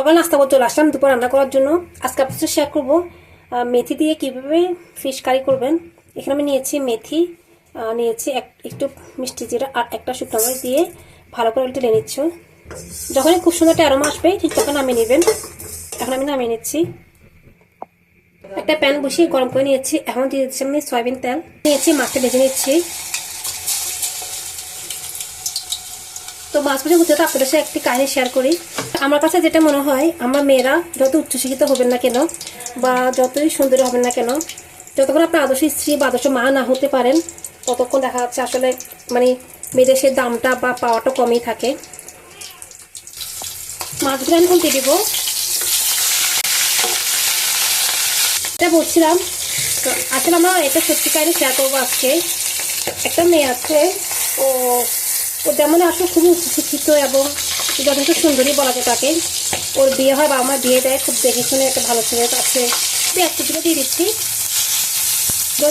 সকাল নাস্তা করে চলে আসলাম দুপুর রান্না করার জন্য। আজকে আপনার সাথে শেয়ার করবো মেথি দিয়ে কীভাবে ফিশ কারি করবেন। এখানে আমি নিয়েছি মেথি, নিয়েছি একটু মিষ্টি জিরা আর একটা শুকনো মরিচ দিয়ে ভালো করে টেলে নিচ্ছ। যখনই খুব সুন্দর একটা অ্যারোমা আসবে ঠিক তখন নামিয়ে নেবেন। এখন আমি নামিয়ে নিচ্ছি। একটা প্যান বসিয়ে গরম করে নিয়েছি। এখন দিয়ে দিচ্ছি আমি সয়াবিন তেল নিয়েছি, মাছটা ভেজে নিচ্ছি। তো মাছ ভাজা হতে তো আপনাদের সাথে একটি কাহিনী শেয়ার করি। আমার কাছে যেটা মনে হয়, আমরা মেয়েরা যত উচ্চশিক্ষিত হবেন না কেন বা যতই সুন্দরী হবেন না কেন, যতক্ষণ আপনার আদর্শ স্ত্রী বা আদর্শ মা না হতে পারেন ততক্ষণ দেখা যাচ্ছে আসলে মানে মেয়েদের সে দামটা বা পাওয়াটা কমই থাকে। মাছগুলো আমি উল্টে দিব। এটা বলছিলাম আসলে আমরা এটা সত্যি কাহিনী শেয়ার করবো আজকে। একটা মেয়ে আছে, ও যেমন আসলে খুবই উচ্চশিক্ষিত এবং যথেষ্ট সুন্দরী বলা যায় তাকে। ওর বিয়ে হয় বা আমার বিয়ে দেয় খুব দেখে শুনে একটা ভালো ছেলের কাছে। একটুগুলো দিয়ে দিচ্ছি,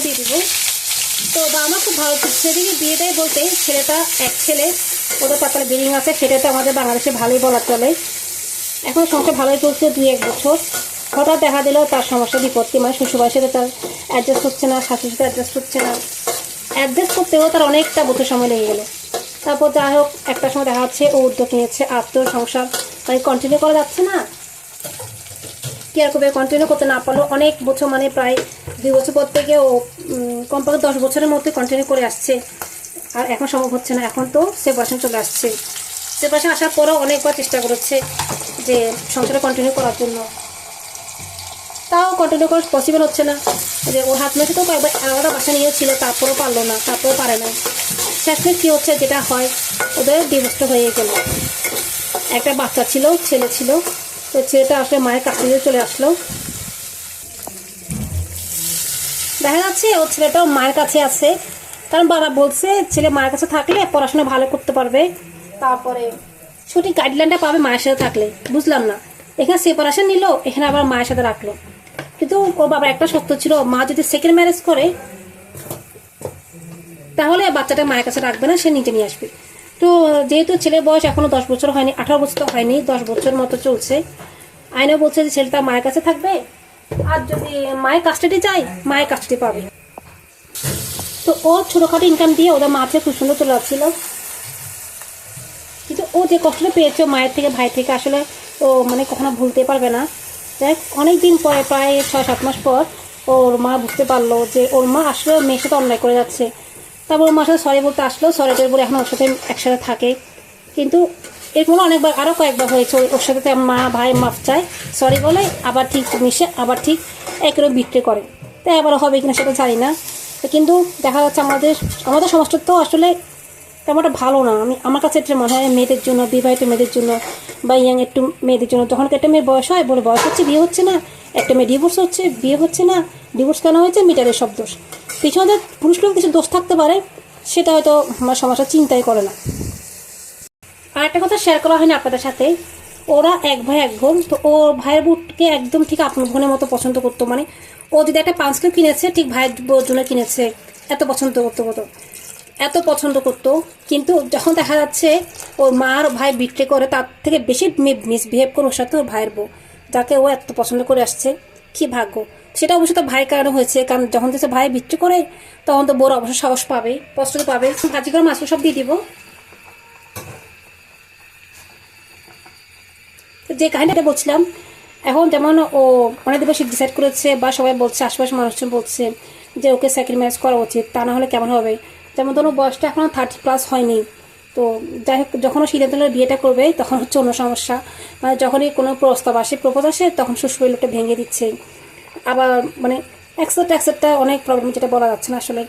দিয়ে দিব। তো বা আমার খুব ভালো সেদিকে বিয়ে দেয় বলতে ছেলেটা এক ছেলে, ওদের তারপরে বিল্ডিং আছে, সেটা তো আমাদের বাংলাদেশে ভালোই বলা চলে। এখন সংসার ভালোই চলছে 2-1 বছর। হঠাৎ দেখা দিল তার সমস্যা বিপত্তি, মানে শ্বশুরবাড়ির সাথে তার অ্যাডজাস্ট হচ্ছে না, শাশুড়ির সাথে অ্যাডজাস্ট হচ্ছে না। অ্যাডজাস্ট করতেও তার অনেকটা বছর সময় লেগে গেলো। তারপর যাই হোক একটা সময় দেখা যাচ্ছে ও উদ্যোগ নিয়েছে সংসার মানে কন্টিনিউ করা যাচ্ছে না। কি আর করবে, কন্টিনিউ করতে না পারলেও অনেক বছর মানে প্রায় 2 বছর পর থেকে ও কমপক্ষে 10 বছরের মধ্যে কন্টিনিউ করে আসছে। আর এখন সম্ভব হচ্ছে না। এখন তো সেপারেশন চলে আসছে। সেপারেশন আসার পরেও অনেকবার চেষ্টা করেছে যে সংসারে কন্টিনিউ করার জন্য, তাও কন্টিনিউ করা পসিবল হচ্ছে না। যে ওর হাত মেঝে তো কয়েকবার আলাদা বাসা নিয়েছিল, তারপরেও পারলো না, তারপরেও পারে না। শেষে কী হচ্ছে, যেটা হয় ওদের ডিভোর্সটা হয়ে গেল। একটা বাচ্চা ছিল, ছেলে ছিল। তো ছেলেটা আসলে মায়ের কাছে দিয়ে চলে আসলো। দেখা যাচ্ছে ও ছেলেটাও মায়ের কাছে আছে, কারণ বাবা বলছে ছেলে মায়ের কাছে থাকলে পড়াশোনা ভালো করতে পারবে, তারপরে সঠিক গাইডলাইনটা পাবে মায়ের সাথে থাকলে। বুঝলাম না, এখানে সেপারেশন নিল, এখানে আবার মায়ের সাথে রাখলো। কিন্তু ওর বাবার একটা সত্য ছিল, মা যদি সেকেন্ড ম্যারেজ করে তাহলে বাচ্চাটা মায়ের কাছে রাখবে না, সে নিচে নিয়ে আসবে। তো যেহেতু ছেলের বয়স এখনো 10 বছর হয়নি, 18 বছর তো হয়নি, 10 বছর মতো চলছে, আইনও বলছে যে ছেলেটা মায়ের কাছে থাকবে। আর যদি মায়ের কাস্টাডি চাই, মায়ের কাস্টাডি পাবে। তো ও ছোটোখাটো ইনকাম দিয়ে ওদের মা থেকে খুব সুন্দর চলে যাচ্ছিল। কিন্তু ও যে কষ্টটা পেয়েছে মায়ের থেকে, ভাই থেকে, আসলে ও মানে কখনো ভুলতে পারবে না। দেখ অনেক দিন পরে, প্রায় 6-7 মাস পর ওর মা বুঝতে পারলো যে ওর মা আসলে মেয়ের সাথে অন্যায় করে যাচ্ছে। তারপর ওর মার সাথে সরি বলতে আসলো, সরি বলে এখন ওর সাথে একসাথে থাকে। কিন্তু এরকম অনেকবার আরও কয়েকবার হয়েছে ওর সাথে মা ভাই মাফ চায়, সরি বলে আবার ঠিক মিশে আবার ঠিক একরকম বিক্রি করে। তাই আবার হবে কিনা সেটা জানি না। কিন্তু দেখা যাচ্ছে আমাদের সমাজটা তো আসলে তেমনটা ভালো না। আমার কাছে এটা মনে হয় মেয়েদের জন্য, বিবাহিত মেয়েদের জন্য বা ইয়াং একটু মেয়েদের জন্য, যখন একটা মেয়ের বয়স হয় বলে বয়স হচ্ছে বিয়ে হচ্ছে না, একটা মেয়ে ডিভোর্স হচ্ছে বিয়ে হচ্ছে না, ডিভোর্স কেন হয়েছে, মিটারের সব দোষ। পিছনে পুরুষগুলোর কিছু দোষ থাকতে পারে, সেটা হয়তো আমার সমাজটা চিন্তাই করে না। আর একটা কথা শেয়ার করা হয়নি আপনাদের সাথে, ওরা 1 ভাই 1 বোন। তো ওর ভাইয়ের বোনকে একদম ঠিক আপনার বোনের মতো পছন্দ করতো। মানে ও যদি একটা পাঁচকেও কিনেছে, ঠিক ভাইয়ের বোনের জন্য কিনেছে, এত পছন্দ করতো, এত পছন্দ করতো। কিন্তু যখন দেখা যাচ্ছে ওর মা আর ভাই বিট্রে করে, তার থেকে বেশি মিসবিহেভ করে ওর সাথে ওর ভাইয়ের বউ, যাকে ও এত পছন্দ করে আসছে। কি ভাগ্য, সেটা অবশ্য তো ভাইয়ের কারণে হয়েছে। কারণ যখন দেখছে ভাই বিট্রে করে, তখন তো বড় অবশ্য সাহস পাবে, কষ্ট পাবে। ভাজি করে মাছগুলো সব দিয়ে দিব। যে কাহিনীটা বলছিলাম, এখন যেমন ও অনেক বেশি ডিসাইড করেছে বা সবাই বলছে, আশেপাশে মানুষজন বলছে যে ওকে সেকেন্ড ম্যারেজ করা উচিত, তা না হলে কেমন হবে। যেমন ধরো বয়সটা এখনও 30+ হয়নি। তো যাই হোক, যখন ও সিদ্ধান্ত নিয়ে বিয়েটা করবে তখন হচ্ছে অন্য সমস্যা। মানে যখনই কোনো প্রস্তাব আসে, প্রপোজ আসে, তখন শ্বশুরবাড়ির লোকটা ভেঙে দিচ্ছে। আবার মানে একসাথে অনেক প্রবলেম, যেটা বলা যাচ্ছে না আসলে।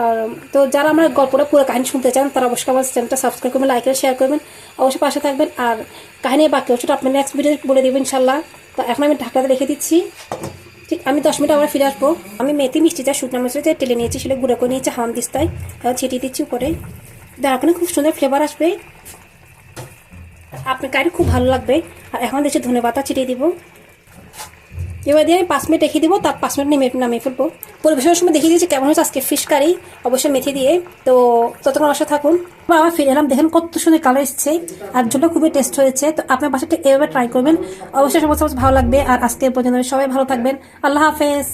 আর তো যারা আমার গল্পটা পুরো কাহিনী শুনতে চান তারা অবশ্যই আমার চ্যানেলটা সাবস্ক্রাইব করবেন, লাইক করে শেয়ার করবেন, অবশ্যই পাশে থাকবেন। আর কাহিনী বাকি ওটা আপনি নেক্সট ভিডিও বলে দেবেন ইনশাল্লাহ। তো এখন আমি ঢাকাতে রেখে দিচ্ছি। ঠিক আমি 10 মিনিট আবার ফিরে আসবো। আমি মেথি মিষ্টিটা শুকনো মরিচে টেলে নিয়েছি, সেটা গুঁড়ো করে নিয়েছি হামানদিস্তায়, ছিটিয়ে দিচ্ছি উপরে। দেখানো খুব সুন্দর ফ্লেভার আসবে, আপনার কারি খুব ভালো লাগবে। আর এখন দেখছি ধনেপাতা ছিটিয়ে দিব। এবার দিয়ে আমি 5 মিনিট রেখে দিব, তার 5 মিনিট নামিয়ে ফেলবো। পরিবেশনের সময় দেখিয়ে দিয়েছি কেমন হচ্ছে আজকে ফিশ কারি, অবশ্যই মেথি দিয়ে। তো ততক্ষণ বাসা থাকুন। আবার ফিরে এলাম, দেখেন কত সুন্দর কালার এসছে আর ঝোলটা খুবই টেস্ট হয়েছে। তো আপনার বাসাটা এভাবে ট্রাই করবেন, অবশ্যই সমস্ত ভালো লাগবে। আর আজকে পর্যন্ত সবাই ভালো থাকবেন। আল্লাহ হাফেজ।